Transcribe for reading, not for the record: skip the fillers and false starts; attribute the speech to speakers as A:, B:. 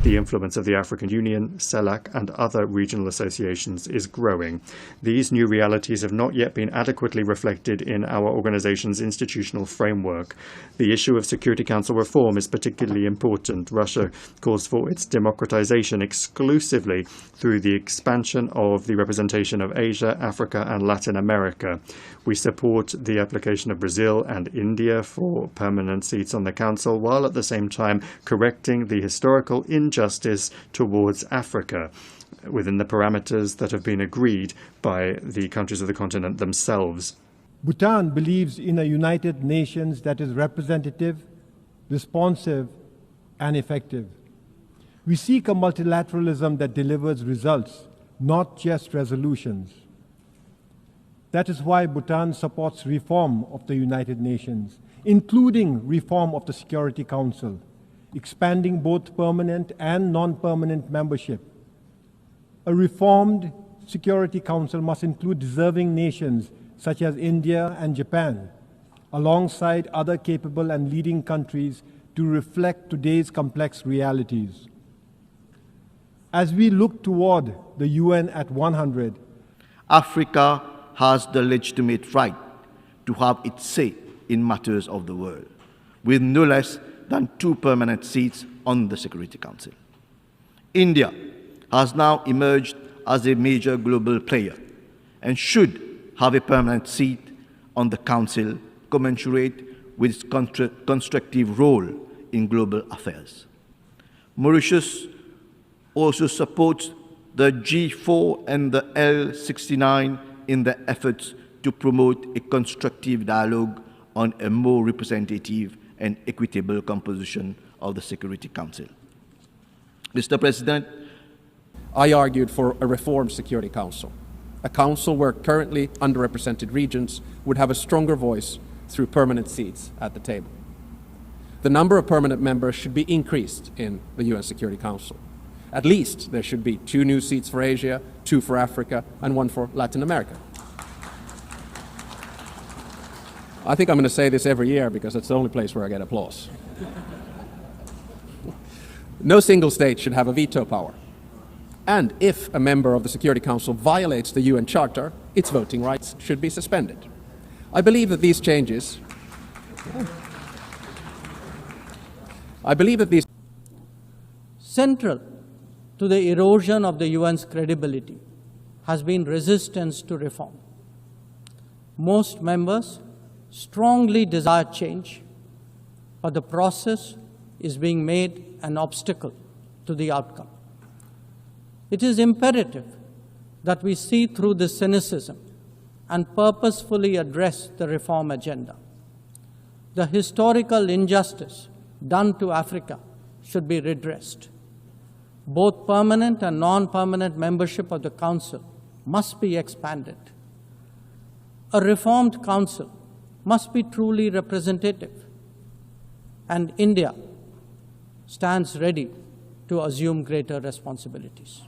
A: The influence of the African Union, CELAC, and other regional associations is growing. These new realities have not yet been adequately reflected in our organization's institutional framework. The issue of Security Council reform is particularly important. Russia calls for its democratization exclusively through the expansion of the representation of Asia, Africa, and Latin America. We support the application of Brazil and India for permanent seats on the Council, while at the same time correcting the historical injustice towards Africa within the parameters that have been agreed by the countries of the continent themselves.
B: Bhutan believes in a United Nations that is representative, responsive, and effective. We seek a multilateralism that delivers results, not just resolutions. That is why Bhutan supports reform of the United Nations, including reform of the Security Council, expanding both permanent and non-permanent membership. A reformed Security Council must include deserving nations such as India and Japan, alongside other capable and leading countries to reflect today's complex realities. As we look toward the UN at 100,
C: Africa has the legitimate right to have its say in matters of the world, with no less than 2 permanent seats on the Security Council. India has now emerged as a major global player and should have a permanent seat on the Council commensurate with its constructive role in global affairs. Mauritius also supports the G4 and the L69 in their efforts to promote a constructive dialogue on a more representative and equitable composition of the Security Council. Mr. President,
D: I argued for a reformed Security Council, a council where currently underrepresented regions would have a stronger voice through permanent seats at the table. The number of permanent members should be increased in the UN Security Council. At least there should be 2 new seats for Asia, 2 for Africa, and 1 for Latin America. I think I'm going to say this every year because it's the only place where I get applause. No single state should have a veto power. And if a member of the Security Council violates the UN Charter, its voting rights should be suspended. I believe that these changes...
E: Central to the erosion of the UN's credibility has been resistance to reform. Most members strongly desire change, but the process is being made an obstacle to the outcome. It is imperative that we see through this cynicism and purposefully address the reform agenda. The historical injustice done to Africa should be redressed. Both permanent and non-permanent membership of the Council must be expanded. A reformed Council must be truly representative, and India stands ready to assume greater responsibilities.